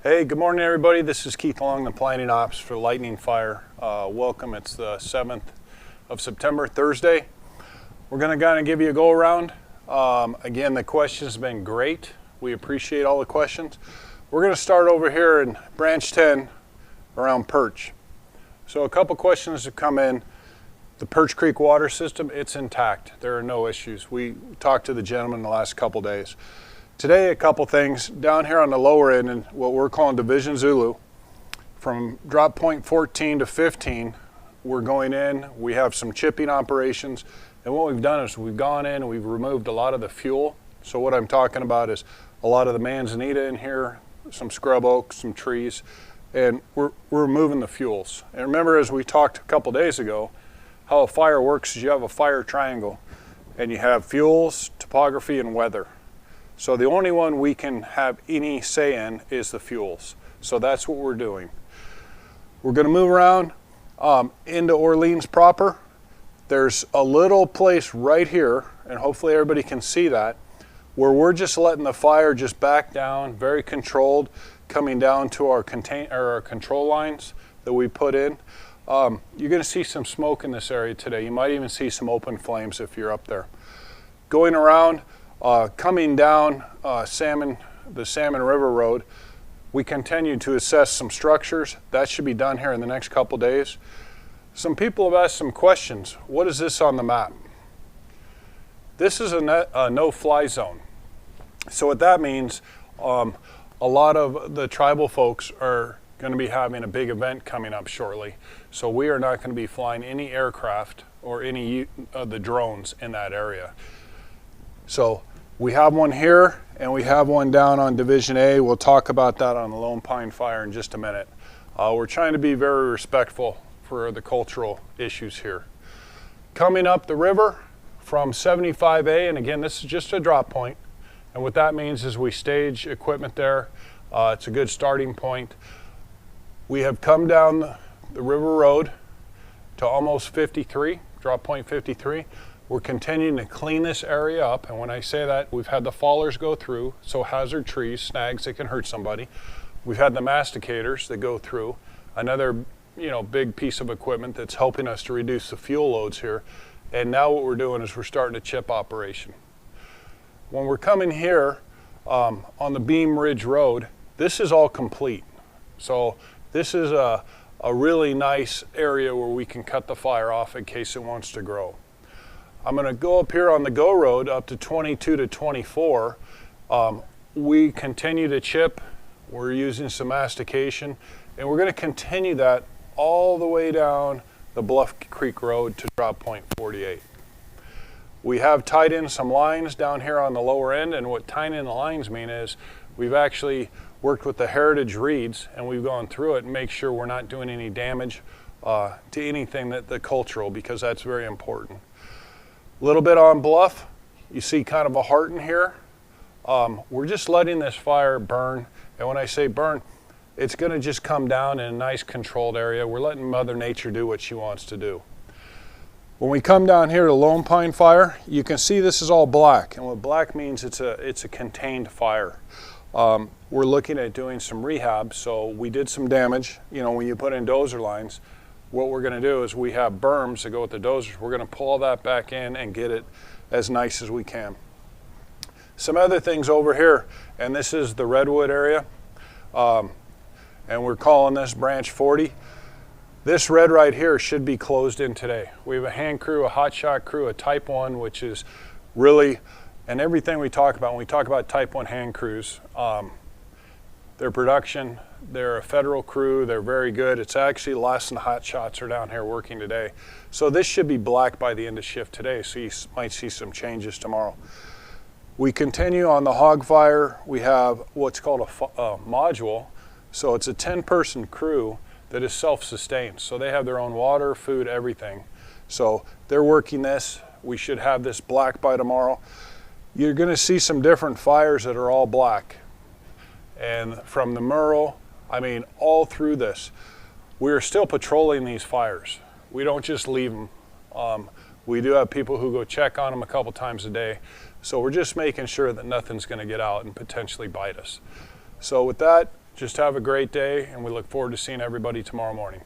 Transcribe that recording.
Hey, good morning everybody. This is Keith Long, the planning ops for Lightning Fire. Welcome. It's the 7th of September, Thursday. We're going to kind of give you a go around. Again, the questions have been great. We appreciate all the questions. We're going to start over here in branch 10 around perch. So a couple questions have come in. The Perch Creek water system, it's intact. There are no issues. We talked to the gentleman the last couple days. Today, a couple things down here on the lower end in what we're calling Division Zulu. From drop point 14 to 15, we're going in. We have some chipping operations. And what we've done is we've gone in and we've removed a lot of the fuel. So what I'm talking about is a lot of the manzanita in here, some scrub oak, some trees, and we're removing the fuels. And remember, as we talked a couple days ago, how a fire works is you have a fire triangle and you have fuels, topography, and weather. So the only one we can have any say in is the fuels. So that's what we're doing. We're going to move around into Orleans proper. There's a little place right here, and hopefully everybody can see that, where we're just letting the fire just back down, very controlled, coming down to our control lines that we put in. You're going to see some smoke in this area today. You might even see some open flames if you're up there. Going around, coming down the Salmon River Road, we continue to assess some structures. That should be done here in the next couple days. Some people have asked some questions. What is this on the map? This is a no-fly zone. So what that means, a lot of the tribal folks are going to be having a big event coming up shortly. So we are not going to be flying any aircraft or any of the drones in that area. So we have one here and we have one down on Division A. We'll talk about that on the Lone Pine Fire in just a minute. We're trying to be very respectful for the cultural issues here. Coming up the river from 75A, and again, this is just a drop point. And what that means is we stage equipment there. It's a good starting point. We have come down the river road to almost 53, drop point 53. We're continuing to clean this area up, and when I say that, we've had the fallers go through, so hazard trees, snags that can hurt somebody. We've had the masticators that go through, another big piece of equipment that's helping us to reduce the fuel loads here. And now what we're doing is we're starting a chip operation. When we're coming here on the Beam Ridge Road, this is all complete. So this is a really nice area where we can cut the fire off in case it wants to grow. I'm going to go up here on the Go Road up to 22 to 24. We continue to chip. We're using some mastication, and we're going to continue that all the way down the Bluff Creek Road to drop point 48. We have tied in some lines down here on the lower end, and what tying in the lines mean is we've actually worked with the heritage reeds, and we've gone through it and make sure we're not doing any damage to anything that the cultural, because that's very important. A little bit on Bluff, you see kind of a heart in here. We're just letting this fire burn, and when I say burn, it's going to just come down in a nice controlled area. We're letting Mother Nature do what she wants to do. When we come down here to Lone Pine Fire, you can see this is all black, and what black means it's a contained fire. We're looking at doing some rehab, so we did some damage. When you put in dozer lines, what we're going to do is we have berms that go with the dozers. We're going to pull all that back in and get it as nice as we can. Some other things over here, and this is the Redwood area, and we're calling this branch 40. This red right here should be closed in today. We have a hand crew, a hot shot crew, a type 1, which is really, and everything we talk about, when we talk about type 1 hand crews, their production, they're a federal crew, they're very good. It's actually less than hot shots are down here working today. So this should be black by the end of shift today, so you might see some changes tomorrow. We continue on the hog fire. We have what's called a module. So it's a 10-person crew that is self-sustained. So they have their own water, food, everything. So they're working this. We should have this black by tomorrow. You're going to see some different fires that are all black. And from the Merle, all through this, we are still patrolling these fires. We don't just leave them. We do have people who go check on them a couple times a day. So we're just making sure that nothing's going to get out and potentially bite us. So with that, Just have a great day, and we look forward to seeing everybody tomorrow morning.